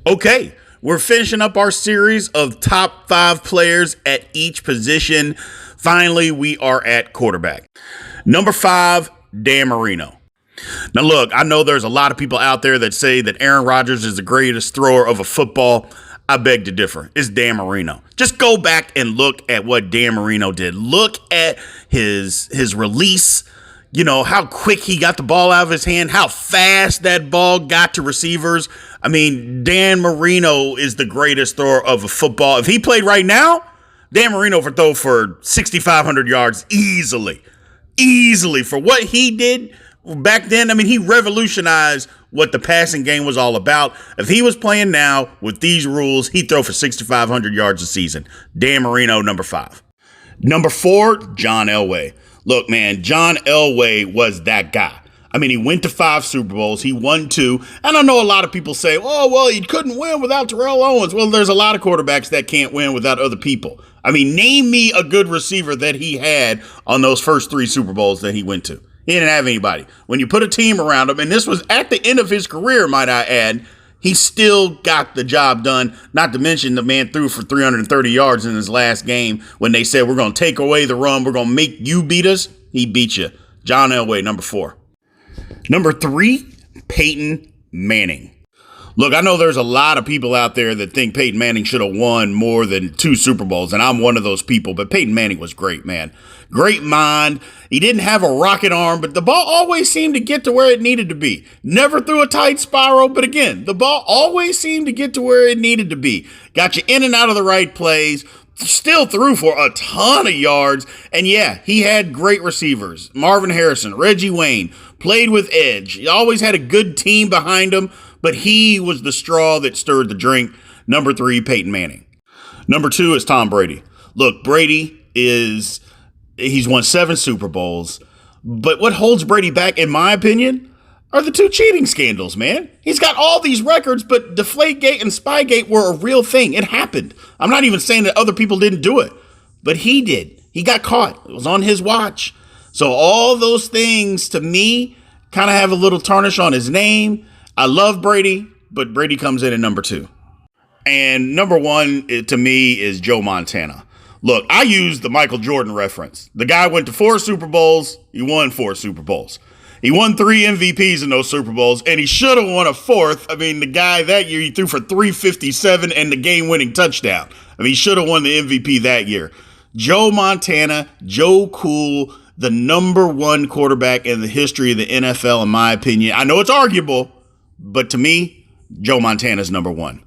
Okay, we're finishing up our series of top 5 players at each position. Finally, we are at quarterback. Number 5, Dan Marino. Now, look, I know there's a lot of people out there that say that Aaron Rodgers is the greatest thrower of a football. I beg to differ. It's Dan Marino. Just go back and look at what Dan Marino did. Look at his release. You know, how quick he got the ball out of his hand, how fast that ball got to receivers. I mean, Dan Marino is the greatest thrower of a football. If he played right now, Dan Marino would throw for 6,500 yards easily. Easily. For what he did back then, I mean, he revolutionized what the passing game was all about. If he was playing now with these rules, he'd throw for 6,500 yards a season. Dan Marino, number 5. Number 4, John Elway. Look, man, John Elway was that guy. I mean, he went to 5 Super Bowls. He won 2. And I know a lot of people say, oh, well, he couldn't win without Terrell Owens. Well, there's a lot of quarterbacks that can't win without other people. I mean, name me a good receiver that he had on those first 3 Super Bowls that he went to. He didn't have anybody. When you put a team around him, and this was at the end of his career, might I add, he still got the job done. Not to mention the man threw for 330 yards in his last game when they said, we're going to take away the run. We're going to make you beat us. He beat you. John Elway, number 4. Number 3, Peyton Manning. Look, I know there's a lot of people out there that think Peyton Manning should have won more than 2 Super Bowls, and I'm one of those people, but Peyton Manning was great, man. Great mind. He didn't have a rocket arm, but the ball always seemed to get to where it needed to be. Never threw a tight spiral, but again, the ball always seemed to get to where it needed to be. Got you in and out of the right plays. Still threw for a ton of yards. And yeah, he had great receivers. Marvin Harrison, Reggie Wayne, played with edge. He always had a good team behind him, but he was the straw that stirred the drink. Number 3, Peyton Manning. Number 2 is Tom Brady. Look, he's won 7 Super Bowls, but what holds Brady back, in my opinion, are the 2 cheating scandals, man. He's got all these records, but Deflategate and Spygate were a real thing. It happened. I'm not even saying that other people didn't do it, but he did. He got caught. It was on his watch. So all those things, to me, kind of have a little tarnish on his name. I love Brady, but Brady comes in at number 2. And number 1, to me, is Joe Montana. Look, I use the Michael Jordan reference. The guy went to 4 Super Bowls. He won 4 Super Bowls. He won 3 MVPs in those Super Bowls, and he should have won a 4th. I mean, the guy that year, he threw for 357 and the game-winning touchdown. I mean, he should have won the MVP that year. Joe Montana, Joe Cool, the number 1 quarterback in the history of the NFL, in my opinion. I know it's arguable, but to me, Joe Montana's number 1.